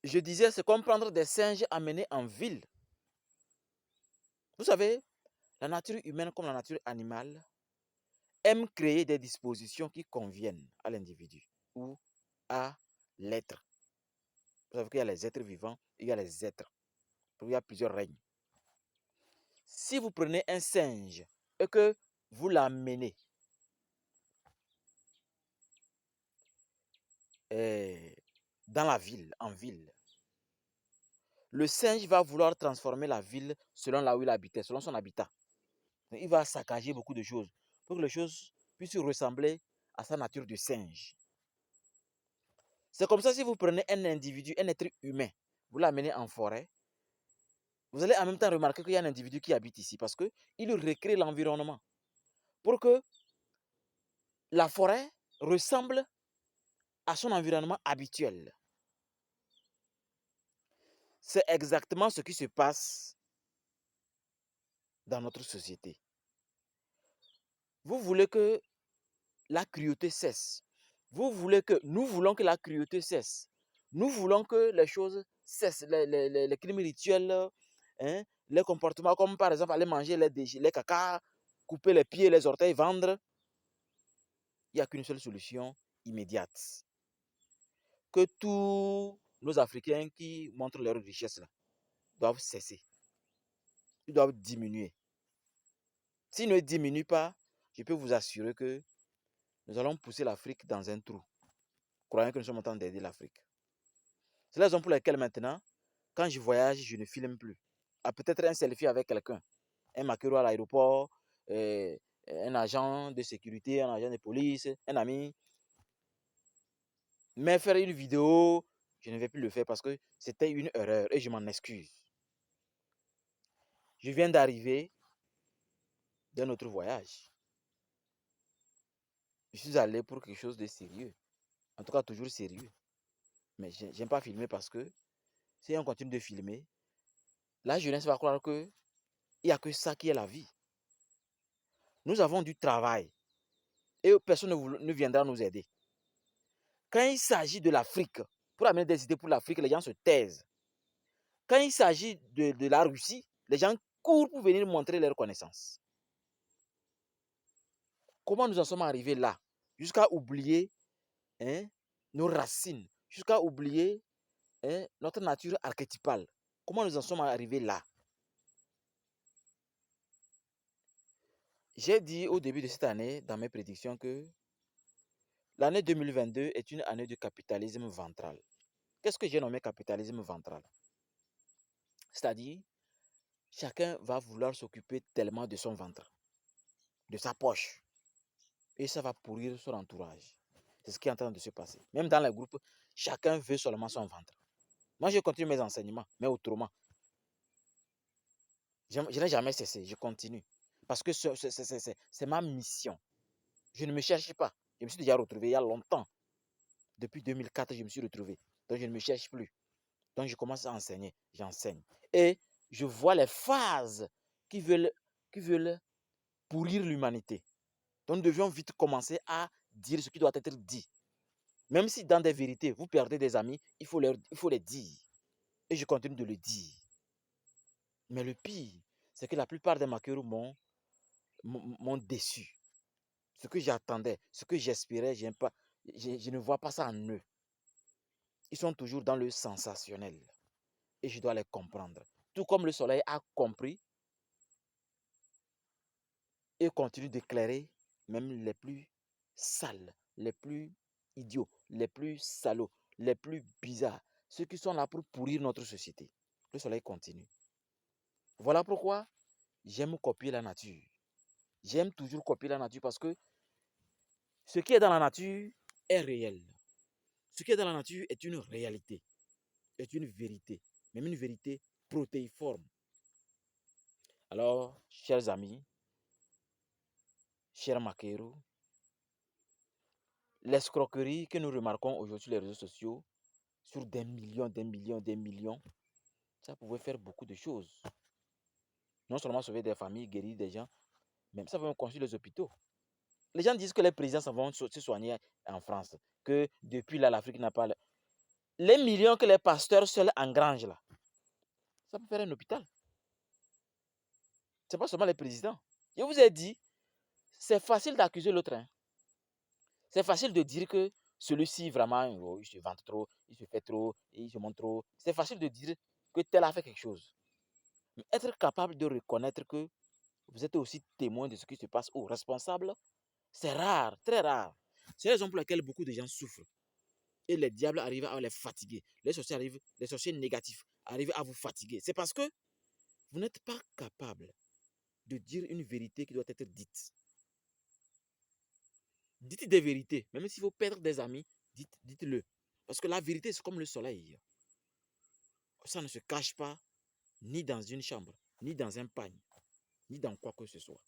Je disais, c'est comme prendre des singes amenés en ville. Vous savez, la nature humaine comme la nature animale aime créer des dispositions qui conviennent à l'individu ou à l'être. Vous savez qu'il y a les êtres vivants et il y a les êtres. Il y a plusieurs règnes. Si vous prenez un singe et que vous l'amenez dans la ville, en ville, le singe va vouloir transformer la ville selon là où il habitait, selon son habitat. Il va saccager beaucoup de choses pour que les choses puissent ressembler à sa nature de singe. C'est comme ça si vous prenez un individu, un être humain, vous l'amenez en forêt, vous allez en même temps remarquer qu'il y a un individu qui habite ici parce qu'il recrée l'environnement pour que la forêt ressemble à son environnement habituel. C'est exactement ce qui se passe dans notre société. Vous voulez que la cruauté cesse. Nous voulons que la cruauté cesse. Nous voulons que les choses cessent, les crimes rituels, hein, les comportements comme par exemple aller manger les caca, couper les pieds, les orteils, vendre. Il n'y a qu'une seule solution immédiate. Que tous nos Africains qui montrent leur richesse là, doivent cesser. Ils doivent diminuer. S'ils ne diminuent pas, je peux vous assurer que nous allons pousser l'Afrique dans un trou, croyant que nous sommes en train d'aider l'Afrique. C'est la raison pour laquelle maintenant, quand je voyage, je ne filme plus. Ah, peut-être un selfie avec quelqu'un, un maquereau à l'aéroport, un agent de sécurité, un agent de police, un ami. Mais faire une vidéo, je ne vais plus le faire parce que c'était une erreur et je m'en excuse. Je viens d'arriver d'un autre voyage. Je suis allé pour quelque chose de sérieux. En tout cas, toujours sérieux. Mais je n'aime pas filmer parce que si on continue de filmer, la jeunesse va croire qu'il n'y a que ça qui est la vie. Nous avons du travail et personne ne viendra nous aider. Quand il s'agit de l'Afrique, pour amener des idées pour l'Afrique, les gens se taisent. Quand il s'agit de la Russie, les gens courent pour venir montrer leurs connaissances. Comment nous en sommes arrivés là? Jusqu'à oublier nos racines, jusqu'à oublier notre nature archétypale. Comment nous en sommes arrivés là? J'ai dit au début de cette année, dans mes prédictions, que l'année 2022 est une année de capitalisme ventral. Qu'est-ce que j'ai nommé capitalisme ventral? C'est-à-dire, chacun va vouloir s'occuper tellement de son ventre, de sa poche. Et ça va pourrir son entourage. C'est ce qui est en train de se passer. Même dans les groupes, chacun veut seulement son ventre. Moi, je continue mes enseignements, mais autrement. Je n'ai jamais cessé, je continue. Parce que c'est ma mission. Je ne me cherche pas. Je me suis déjà retrouvé il y a longtemps. Depuis 2004, je me suis retrouvé. Donc, je ne me cherche plus. Donc, je commence à enseigner. J'enseigne. Et je vois les phases qui veulent pourrir l'humanité. Donc, nous devions vite commencer à dire ce qui doit être dit. Même si dans des vérités, vous perdez des amis, il faut les dire. Et je continue de le dire. Mais le pire, c'est que la plupart des maquereaux m'ont déçu. Ce que j'attendais, ce que j'espérais, je ne vois pas ça en eux. Ils sont toujours dans le sensationnel. Et je dois les comprendre. Tout comme le soleil a compris et continue d'éclairer même les plus sales, les plus idiots, les plus salauds, les plus bizarres, ceux qui sont là pour pourrir notre société. Le soleil continue. Voilà pourquoi j'aime copier la nature. J'aime toujours copier la nature parce que ce qui est dans la nature est réel. Ce qui est dans la nature est une réalité, est une vérité, même une vérité protéiforme. Alors, chers amis, chers maqueros, l'escroquerie que nous remarquons aujourd'hui sur les réseaux sociaux, sur des millions, des millions, des millions, ça pouvait faire beaucoup de choses. Non seulement sauver des familles, guérir des gens, mais ça va même construire les hôpitaux. Les gens disent que les présidents vont se soigner en France, que depuis là, l'Afrique n'a pas... les millions que les pasteurs seuls engrangent là, ça peut faire un hôpital. Ce n'est pas seulement les présidents. Je vous ai dit, c'est facile d'accuser l'autre. Hein. C'est facile de dire que celui-ci, vraiment, oh, il se vante trop, il se fait trop, il se montre trop. C'est facile de dire que tel a fait quelque chose. Mais être capable de reconnaître que vous êtes aussi témoin de ce qui se passe ou responsable, c'est rare, très rare. C'est la raison pour laquelle beaucoup de gens souffrent. Et les diables arrivent à les fatiguer. Les sorciers négatifs arrivent à vous fatiguer. C'est parce que vous n'êtes pas capable de dire une vérité qui doit être dite. Dites des vérités. Même s'il faut perdre des amis, dites-le. Parce que la vérité, c'est comme le soleil. Ça ne se cache pas ni dans une chambre, ni dans un pagne, ni dans quoi que ce soit.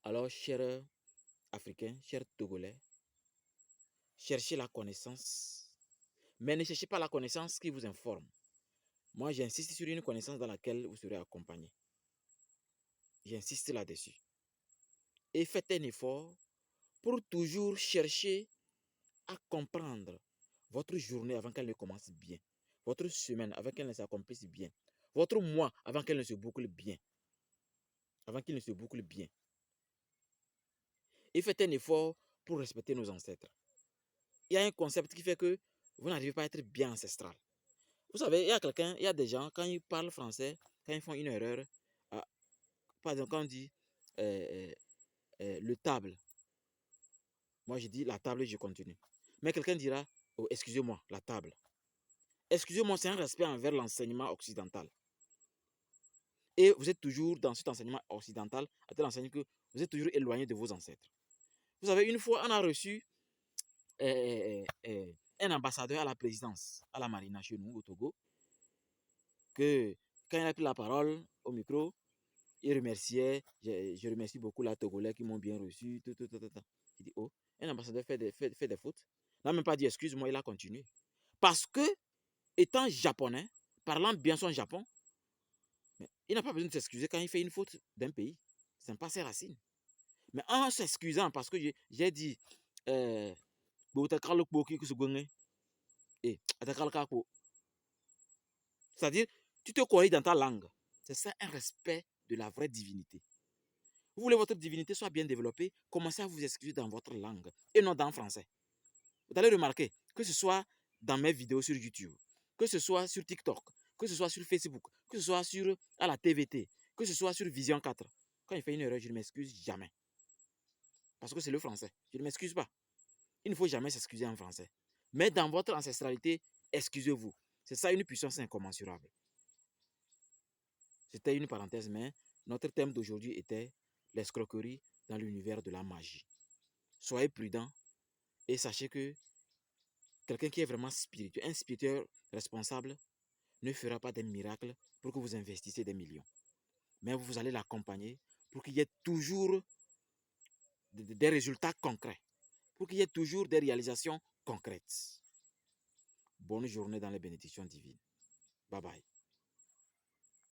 Alors, chers Africains, chers Togolais, cherchez la connaissance. Mais ne cherchez pas la connaissance qui vous informe. Moi, j'insiste sur une connaissance dans laquelle vous serez accompagné. J'insiste là-dessus. Et faites un effort pour toujours chercher à comprendre votre journée avant qu'elle ne commence bien. Votre semaine avant qu'elle ne s'accomplisse bien. Votre mois avant qu'elle ne se boucle bien. Avant qu'il ne se boucle bien. Et faites un effort pour respecter nos ancêtres. Il y a un concept qui fait que vous n'arrivez pas à être bien ancestral. Vous savez, il y a des gens, quand ils parlent français, quand ils font une erreur, par exemple, quand on dit le table, moi je dis la table et je continue. Mais quelqu'un dira, oh, excusez-moi, la table. Excusez-moi, c'est un respect envers l'enseignement occidental. Et vous êtes toujours dans cet enseignement occidental, à tel enseignement que vous êtes toujours éloigné de vos ancêtres. Vous savez, une fois, on a reçu un ambassadeur à la présidence, à la marina chez nous, au Togo, que quand il a pris la parole au micro, il remerciait, je remercie beaucoup les Togolais qui m'ont bien reçu, Il dit, oh, un ambassadeur fait des fautes. Il n'a même pas dit excuse-moi, il a continué. Parce que, étant japonais, parlant bien son Japon, il n'a pas besoin de s'excuser quand il fait une faute d'un pays. Ce n'est pas ses racines. Mais en s'excusant, parce que j'ai dit, c'est-à-dire, tu te corriges dans ta langue. C'est ça un respect de la vraie divinité. Vous voulez que votre divinité soit bien développée, commencez à vous excuser dans votre langue et non dans le français. Vous allez remarquer que ce soit dans mes vidéos sur YouTube, que ce soit sur TikTok, que ce soit sur Facebook, que ce soit à la TVT, que ce soit sur Vision 4. Quand il fait une erreur, je ne m'excuse jamais. Parce que c'est le français. Je ne m'excuse pas. Il ne faut jamais s'excuser en français. Mais dans votre ancestralité, excusez-vous. C'est ça une puissance incommensurable. C'était une parenthèse, mais notre thème d'aujourd'hui était l'escroquerie dans l'univers de la magie. Soyez prudents et sachez que quelqu'un qui est vraiment spirituel, un spirituel responsable, ne fera pas des miracles pour que vous investissiez des millions. Mais vous allez l'accompagner pour qu'il y ait toujours des résultats concrets, pour qu'il y ait toujours des réalisations concrètes. Bonne journée dans les bénédictions divines. Bye bye.